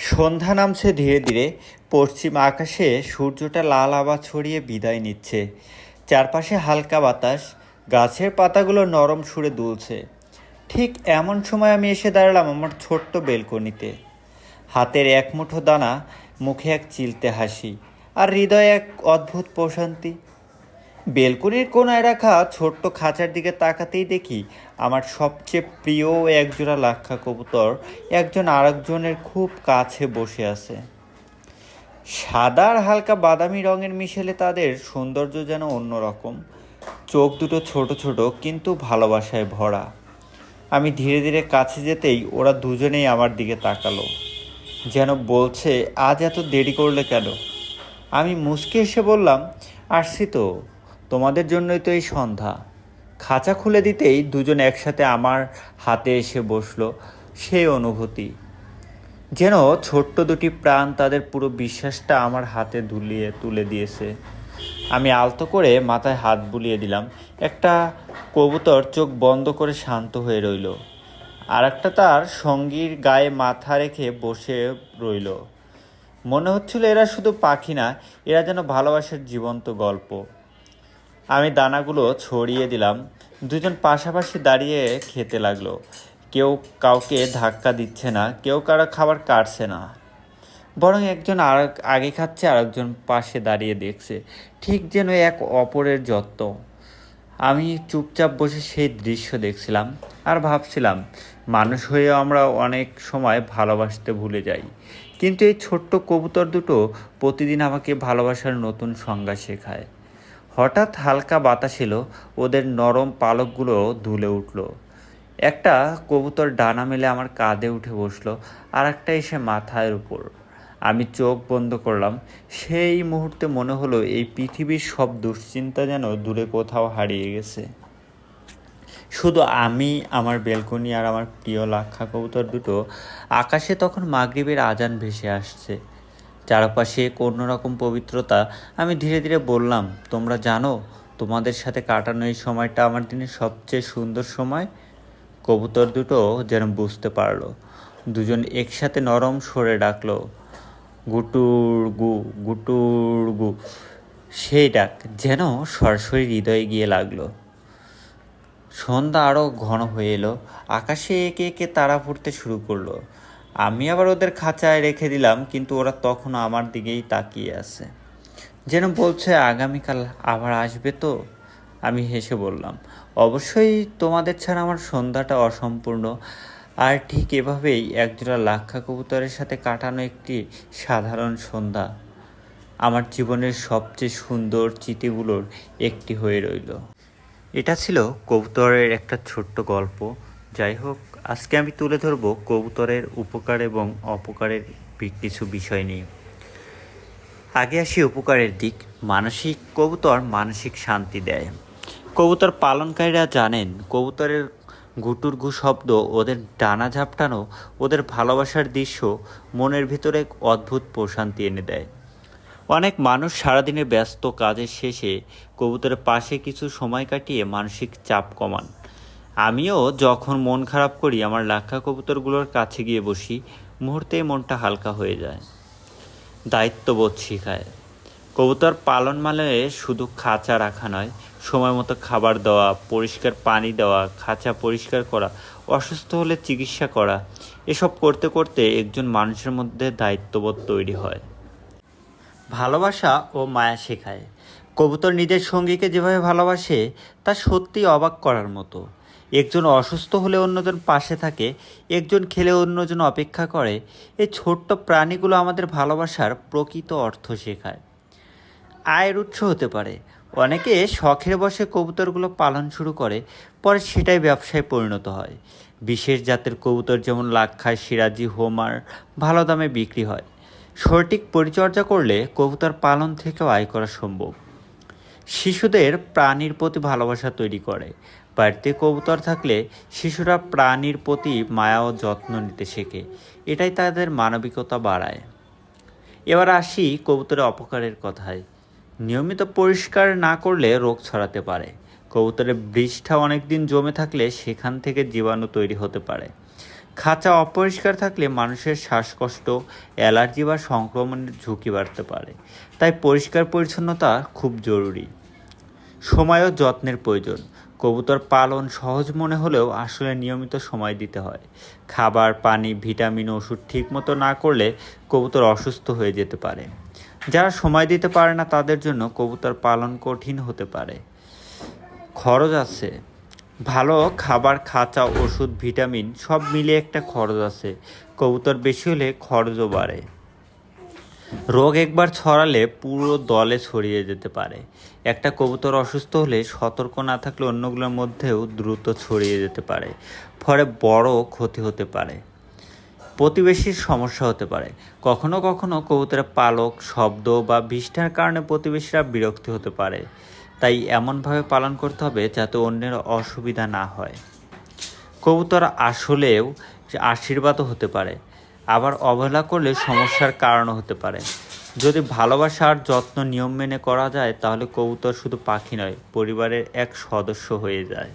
সন্ধ্যা নামছে ধীরে ধীরে। পশ্চিম আকাশে সূর্যটা লাল আভা ছড়িয়ে বিদায় নিচ্ছে। চারপাশে হালকা বাতাস, গাছের পাতাগুলো নরম সুরে দুলছে। ঠিক এমন সময় আমি এসে দাঁড়ালাম আমার ছোট্ট বেলকনিতে। হাতের এক মুঠো দানা, মুখে এক চিলতে হাসি, আর হৃদয়ে এক অদ্ভুত প্রশান্তি। বেলকনির কোনায় রাখা ছোট্ট খাঁচার দিকে তাকাতেই দেখি আমার সবচেয়ে প্রিয় একজোড়া লাক্ষা কবুতর একজন আরেকজনের খুব কাছে বসে আছে। সাদা আর হালকা বাদামি রঙের মিশেলে তাদের সৌন্দর্য যেন অন্যরকম। চোখ দুটো ছোট ছোট কিন্তু ভালোবাসায় ভরা। আমি ধীরে ধীরে কাছে যেতেই ওরা দুজনেই আমার দিকে তাকালো, যেন বলছে আজ এত দেরি করলে কেন। আমি মুচকে এসে বললাম, আসছি তো, তোমাদের জন্যই তো এই সন্ধ্যা। খাঁচা খুলে দিতেই দুজন একসাথে আমার হাতে এসে বসলো। সেই অনুভূতি যেন ছোট্ট দুটি প্রাণ তাদের পুরো বিশ্বাসটা আমার হাতে তুলে দিয়েছে। আমি আলতো করে মাথায় হাত বুলিয়ে দিলাম। একটা কবুতর চোখ বন্ধ করে শান্ত হয়ে রইল, আর একটা তার সঙ্গীর গায়ে মাথা রেখে বসে রইল। মনে হচ্ছিল এরা শুধু পাখি না, এরা যেন ভালোবাসার জীবন্ত গল্প। আমি দানাগুলো ছড়িয়ে দিলাম। দুজন পাশাপাশি দাঁড়িয়ে খেতে লাগলো। কেউ কাউকে ধাক্কা দিচ্ছে না, কেউ কারো খাবার কাটছে না, বরং একজন আগে খাচ্ছে আর একজন পাশে দাঁড়িয়ে দেখছে, ঠিক যেন এক অপরের যত্ন। আমি চুপচাপ বসে সেই দৃশ্য দেখছিলাম আর ভাবছিলাম, মানুষ হয়েও আমরা অনেক সময় ভালোবাসতে ভুলে যাই, কিন্তু এই ছোট্ট কবুতর দুটো প্রতিদিন আমাকে ভালোবাসার নতুন সংজ্ঞা শেখায়। হঠাৎ হালকা বাতাস এলো, ওদের নরম পালকগুলো দুলে উঠল। একটা কবুতর ডানা মেলে আমার কাঁধে উঠে বসলো, আর একটা এসে মাথার উপর। আমি চোখ বন্ধ করলাম। সেই মুহূর্তে মনে হলো এই পৃথিবীর সব দুশ্চিন্তা যেন দূরে কোথাও হারিয়ে গেছে। শুধু আমি, আমার বেলকনি আর আমার প্রিয় লাক্ষা কবুতর দুটো। আকাশে তখন মাগরিবের আজান ভেসে আসছে, চারপাশে এক অন্যরকম পবিত্রতা। আমি ধীরে ধীরে বললাম, তোমরা জানো, তোমাদের সাথে কাটানো এই সময়টা আমার দিনের সবচেয়ে সুন্দর সময়। কবুতর দুটো যেন বুঝতে পারলো। দুজন একসাথে নরম সরে ডাকলো, গুটুর গু, গুটুর গু। সেই ডাক যেন সরাসরি হৃদয়ে গিয়ে লাগলো। সন্ধ্যা আরও ঘন হয়ে এলো, আকাশে একে একে তারা ফুটতে শুরু করলো। আমি আবার ওদের খাঁচায় রেখে দিলাম, কিন্তু ওরা তখনও আমার দিকেই তাকিয়ে আছে, যেন বলছে আগামীকাল আবার আসবে তো। আমি হেসে বললাম, অবশ্যই, তোমাদের ছাড়া আমার সন্ধ্যাটা অসম্পূর্ণ। আর ঠিক এভাবেই একজোড়া লাক্ষা কবুতরের সাথে কাটানো একটি সাধারণ সন্ধ্যা আমার জীবনের সবচেয়ে সুন্দর স্মৃতিগুলোর একটি হয়ে রইল। এটা ছিল কবুতরের একটা ছোট্ট গল্প। যাই হোক, আজকে আমি তুলে ধরব কবুতরের উপকার এবং অপকারের কিছু বিষয় নিয়ে। আগে আসি উপকারের দিক। কবুতর মানসিক শান্তি দেয়। কবুতর পালনকারীরা জানেন, কবুতরের গুটুর গু শব্দ, ওদের ডানা ঝাপটানো, ওদের ভালোবাসার দৃশ্য মনের ভিতরে এক অদ্ভুত প্রশান্তি এনে দেয়। অনেক মানুষ সারাদিনের ব্যস্ত কাজের শেষে কবুতরের পাশে কিছু সময় কাটিয়ে মানসিক চাপ কমান। আমিও যখন মন খারাপ করি আমার লাক্ষা কবুতরগুলোর কাছে গিয়ে বসি, মুহূর্তেই মনটা হালকা হয়ে যায়। দায়িত্ববোধ শেখায়। কবুতর পালন মানে শুধু খাঁচা রাখা নয়, সময় মতো খাবার দেওয়া, পরিষ্কার পানি দেওয়া, খাঁচা পরিষ্কার করা, অসুস্থ হলে চিকিৎসা করা। এসব করতে করতে একজন মানুষের মধ্যে দায়িত্ববোধ তৈরি হয়। ভালোবাসা ও মায়া শেখায়। কবুতর নিজের সঙ্গীকে যেভাবে ভালোবাসে তা সত্যি অবাক করার মতো। একজন অসুস্থ হলে অন্যজন পাশে থাকে, একজন খেলে অন্যজন অপেক্ষা করে। এই ছোট্ট প্রাণীগুলো আমাদের ভালোবাসার প্রকৃত অর্থ শেখায়। আয়ের উৎস হতে পারে। অনেকে শখের বশে কবুতরগুলো পালন শুরু করে, পরে সেটাই ব্যবসায় পরিণত হয়। বিশেষ জাতের কবুতর যেমন লাক্ষা, সিরাজি, হোমার ভালো দামে বিক্রি হয়। সঠিক পরিচর্যা করলে কবুতর পালন থেকেও আয় করা সম্ভব। শিশুদের প্রাণীর প্রতি ভালোবাসা তৈরি করে। বাড়িতে কবুতর থাকলে শিশুরা প্রাণীর প্রতি মায়া ও যত্ন নিতে শেখে। এটাই তাদের মানবিকতা বাড়ায়। এবার আসি কবুতরের অপকারের কথায়। নিয়মিত পরিষ্কার না করলে রোগ ছড়াতে পারে। কবুতরের বৃষ্ঠা অনেক দিন জমে থাকলে সেখান থেকে জীবাণু তৈরি হতে পারে। খাঁচা অপরিষ্কার থাকলে মানুষের শ্বাসকষ্ট, অ্যালার্জি বা সংক্রমণের ঝুঁকি বাড়তে পারে। তাই পরিষ্কার পরিচ্ছন্নতা খুব জরুরি। সময় ও যত্নের প্রয়োজন। কবুতর পালন সহজ মনে হলেও আসলে নিয়মিত সময় দিতে হয়। খাবার, পানি, ভিটামিন, ওষুধ ঠিকমতো না করলে কবুতর অসুস্থ হয়ে যেতে পারে। যারা সময় দিতে পারে না তাদের জন্য কবুতর পালন কঠিন হতে পারে। খরচ আছে। ভালো খাবার, খাঁচা, ওষুধ, ভিটামিন সব মিলিয়ে একটা খরচ আছে। কবুতর বেশি হলে খরচও বাড়ে। রোগ একবার ছড়ালে পুরো দলে ছড়িয়ে যেতে পারে। একটা কবুতর অসুস্থ হলে সতর্ক না থাকলে অন্যগুলোর মধ্যেও দ্রুত ছড়িয়ে যেতে পারে। ফলে বড় ক্ষতি হতে পারে। প্রতিবেশীর সমস্যা হতে পারে। কখনো কখনো কবুতরের পালক, শব্দ বা বিষ্ঠার কারণে প্রতিবেশীরা বিরক্তি হতে পারে। তাই এমনভাবে পালন করতে হবে যাতে অন্যের অসুবিধা না হয়। কবুতর আসলেও আশীর্বাদও হতে পারে, আবার অবহেলা করলে সমস্যার কারণও হতে পারে। যদি ভালোবাসা আর যত্ন নিয়ম মেনে করা যায় তাহলে কবুতর শুধু পাখি নয়, পরিবারের এক সদস্য হয়ে যায়।